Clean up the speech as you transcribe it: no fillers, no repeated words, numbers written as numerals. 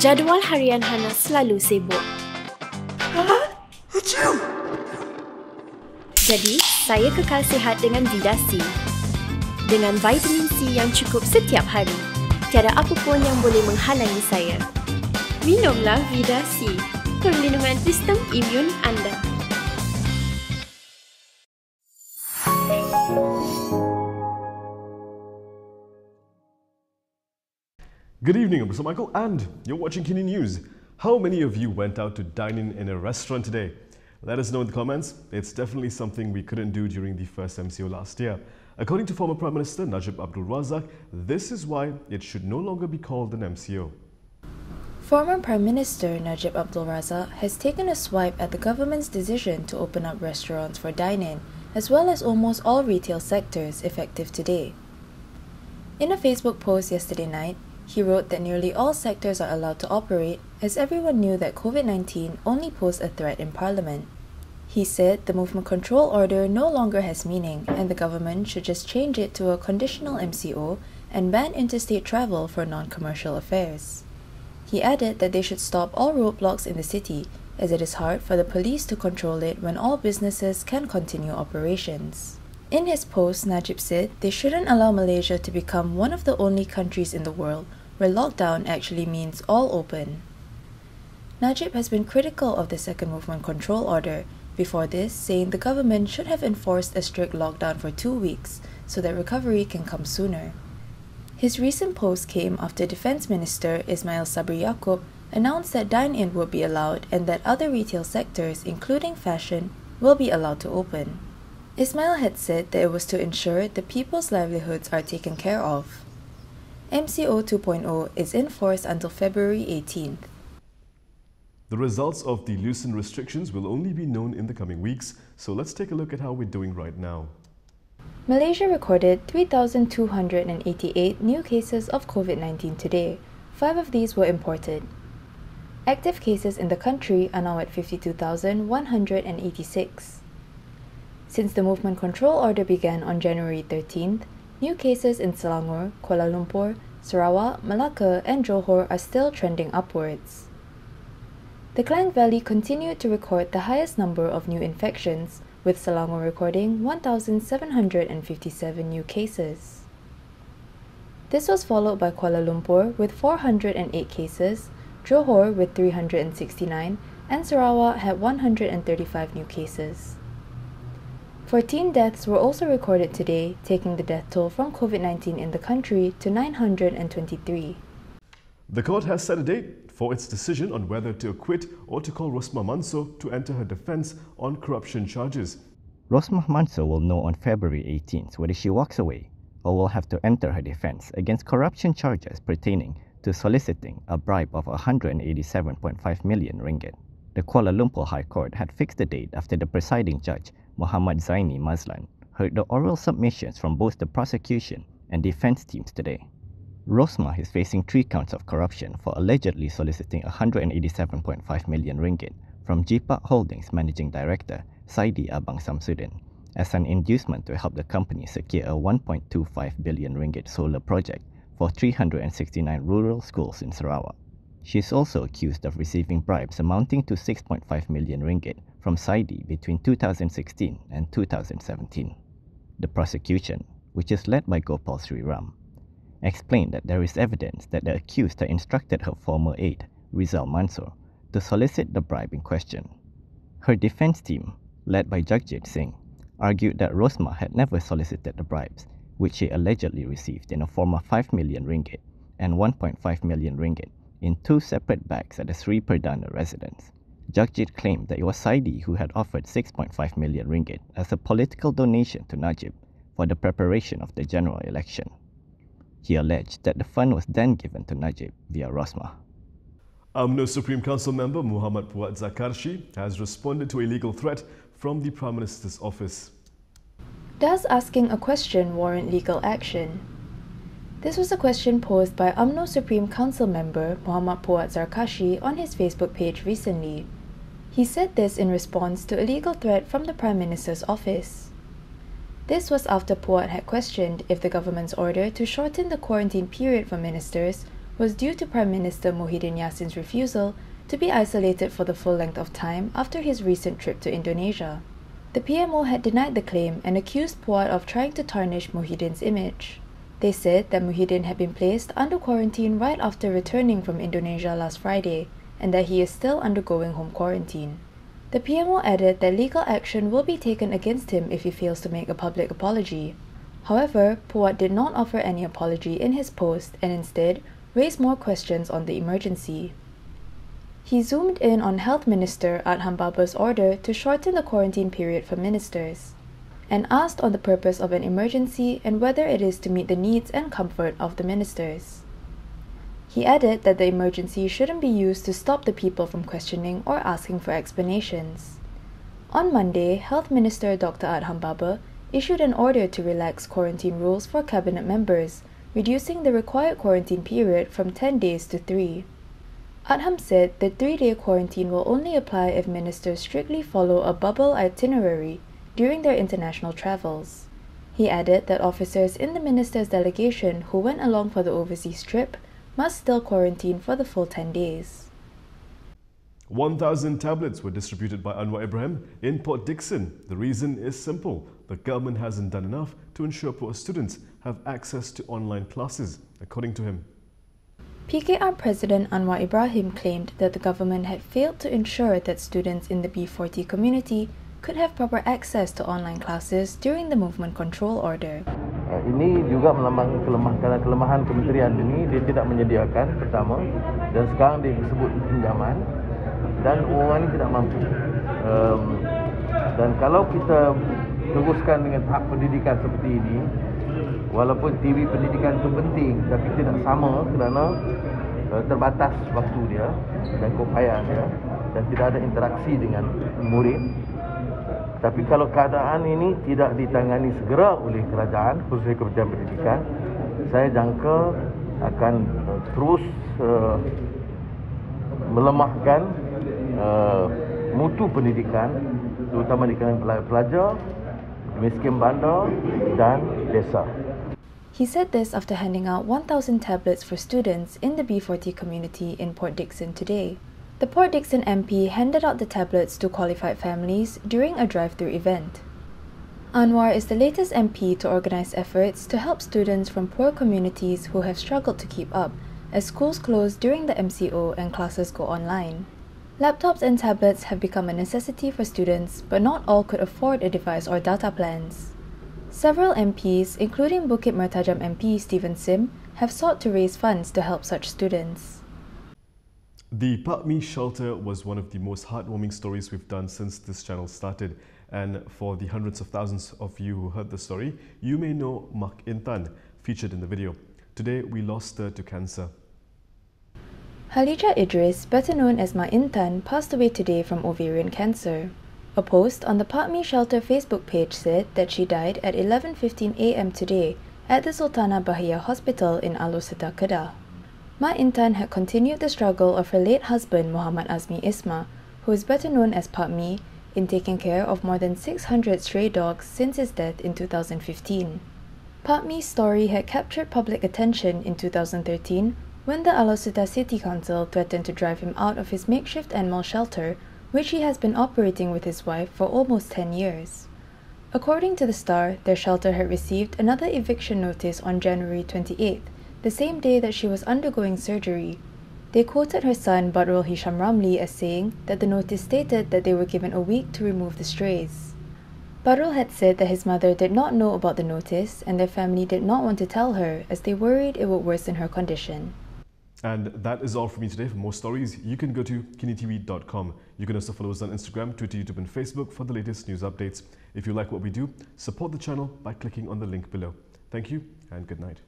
Jadual harian Hana selalu sibuk. Jadi, saya kekal sihat dengan Vida C. Dengan vitamin C yang cukup setiap hari, tiada apa pun yang boleh menghalangi saya. Minumlah Vida C, perlindungan sistem imun anda. Good evening, I'm Mr. Michael and you're watching Kini News. How many of you went out to dine in a restaurant today? Let us know in the comments. It's definitely something we couldn't do during the first MCO last year. According to former Prime Minister Najib Abdul Razak, this is why it should no longer be called an MCO. Former Prime Minister Najib Abdul Razak has taken a swipe at the government's decision to open up restaurants for dine-in, as well as almost all retail sectors effective today. In a Facebook post yesterday night, he wrote that nearly all sectors are allowed to operate, as everyone knew that COVID-19 only posed a threat in Parliament. He said the movement control order no longer has meaning and the government should just change it to a conditional MCO and ban interstate travel for non-commercial affairs. He added that they should stop all roadblocks in the city, as it is hard for the police to control it when all businesses can continue operations. In his post, Najib said they shouldn't allow Malaysia to become one of the only countries in the world where lockdown actually means all open. Najib has been critical of the second movement control order, before this saying the government should have enforced a strict lockdown for 2 weeks so that recovery can come sooner. His recent post came after Defence Minister Ismail Sabri Yaakob announced that dine-in would be allowed and that other retail sectors, including fashion, will be allowed to open. Ismail had said that it was to ensure the people's livelihoods are taken care of. MCO 2.0 is in force until February 18th. The results of the loosened restrictions will only be known in the coming weeks, so let's take a look at how we're doing right now. Malaysia recorded 3,288 new cases of COVID-19 today. 5 of these were imported. Active cases in the country are now at 52,186. Since the movement control order began on January 13th, new cases in Selangor, Kuala Lumpur, Sarawak, Malacca and Johor are still trending upwards. The Klang Valley continued to record the highest number of new infections, with Selangor recording 1,757 new cases. This was followed by Kuala Lumpur with 408 cases, Johor with 369 and Sarawak had 135 new cases. 14 deaths were also recorded today, taking the death toll from COVID-19 in the country to 923. The court has set a date for its decision on whether to acquit or to call Rosmah to enter her defence on corruption charges. Rosmah will know on February 18th whether she walks away or will have to enter her defence against corruption charges pertaining to soliciting a bribe of 187.5 million ringgit. The Kuala Lumpur High Court had fixed the date after the presiding judge, Muhammad Zaini Mazlan, heard the oral submissions from both the prosecution and defence teams today. Rosmah is facing 3 counts of corruption for allegedly soliciting 187.5 million ringgit from GPAC Holdings Managing Director Saidi Abang Samsudin as an inducement to help the company secure a 1.25 billion ringgit solar project for 369 rural schools in Sarawak. She is also accused of receiving bribes amounting to 6.5 million ringgit from Saidi between 2016 and 2017. The prosecution, which is led by Gopal Sriram, explained that there is evidence that the accused had instructed her former aide, Rizal Mansor, to solicit the bribe in question. Her defence team, led by Jagjit Singh, argued that Rosmah had never solicited the bribes, which she allegedly received in a form of 5 million ringgit and 1.5 million ringgit in 2 separate bags at the Sri Perdana residence. Jagjit claimed that it was Saidi who had offered 6.5 million ringgit as a political donation to Najib for the preparation of the general election. He alleged that the fund was then given to Najib via Rosmah. UMNO Supreme Council member Muhammad Puat Zakarshi has responded to a legal threat from the Prime Minister's office. Does asking a question warrant legal action? This was a question posed by UMNO Supreme Council member Muhammad Puat Zakarshi on his Facebook page recently. He said this in response to a legal threat from the Prime Minister's office. This was after Puat had questioned if the government's order to shorten the quarantine period for ministers was due to Prime Minister Muhyiddin Yassin's refusal to be isolated for the full length of time after his recent trip to Indonesia. The PMO had denied the claim and accused Puat of trying to tarnish Muhyiddin's image. They said that Muhyiddin had been placed under quarantine right after returning from Indonesia last Friday and that he is still undergoing home quarantine. The PMO added that legal action will be taken against him if he fails to make a public apology. However, Puat did not offer any apology in his post and instead raised more questions on the emergency. He zoomed in on Health Minister Adham Baba's order to shorten the quarantine period for ministers and asked on the purpose of an emergency and whether it is to meet the needs and comfort of the ministers. He added that the emergency shouldn't be used to stop the people from questioning or asking for explanations. On Monday, Health Minister Dr. Adham Baba issued an order to relax quarantine rules for cabinet members, reducing the required quarantine period from 10 days to 3. Adham said the 3-day quarantine will only apply if ministers strictly follow a bubble itinerary during their international travels. He added that officers in the minister's delegation who went along for the overseas trip must still quarantine for the full 10 days. 1,000 tablets were distributed by Anwar Ibrahim in Port Dickson. The reason is simple. The government hasn't done enough to ensure poor students have access to online classes, according to him. PKR President Anwar Ibrahim claimed that the government had failed to ensure that students in the B40 community could have proper access to online classes during the movement control order. Ini juga melambangkan kelemahan kementerian ini, dia tidak menyediakan pertama, dan sekarang dia sebut pinjaman dan orang ini tidak mampu. Dan kalau kita teruskan dengan tahap pendidikan seperti ini, walaupun TV pendidikan itu penting, tapi tidak sama kerana terbatas waktu dia dan keupayaan dia dan tidak ada interaksi dengan murid. Tapi kalau keadaan ini tidak ditangani segera oleh kerajaan, khususnya Kementerian Pendidikan, saya jangka akan terus melemahkan mutu pendidikan, terutama di kalangan pelajar, miskin bandar dan desa. He said this after handing out 1,000 tablets for students in the B40 community in Port Dickson today. The Port Dickson MP handed out the tablets to qualified families during a drive-through event. Anwar is the latest MP to organise efforts to help students from poor communities who have struggled to keep up as schools close during the MCO and classes go online. Laptops and tablets have become a necessity for students, but not all could afford a device or data plans. Several MPs, including Bukit Mertajam MP Stephen Sim, have sought to raise funds to help such students. The Pakmi Shelter was one of the most heartwarming stories we've done since this channel started. And for the hundreds of thousands of you who heard the story, you may know Mak Intan, featured in the video. Today, we lost her to cancer. Halija Idris, better known as Ma Intan, passed away today from ovarian cancer. A post on the Pakmi Shelter Facebook page said that she died at 11:15 a.m. today at the Sultanah Bahia Hospital in Alor-Setar, Kedah. Ma Intan had continued the struggle of her late husband Muhammad Azmi Isma, who is better known as Pakmi, in taking care of more than 600 stray dogs since his death in 2015. Pakmi's story had captured public attention in 2013 when the Alor-Setar City Council threatened to drive him out of his makeshift animal shelter, which he has been operating with his wife for almost 10 years. According to The Star, their shelter had received another eviction notice on January 28th, the same day that she was undergoing surgery. They quoted her son Badrul Hisham Ramli as saying that the notice stated that they were given a week to remove the strays. Badrul had said that his mother did not know about the notice and their family did not want to tell her as they worried it would worsen her condition. And that is all for me today. For more stories, you can go to KiniTV.com. You can also follow us on Instagram, Twitter, YouTube and Facebook for the latest news updates. If you like what we do, support the channel by clicking on the link below. Thank you and good night.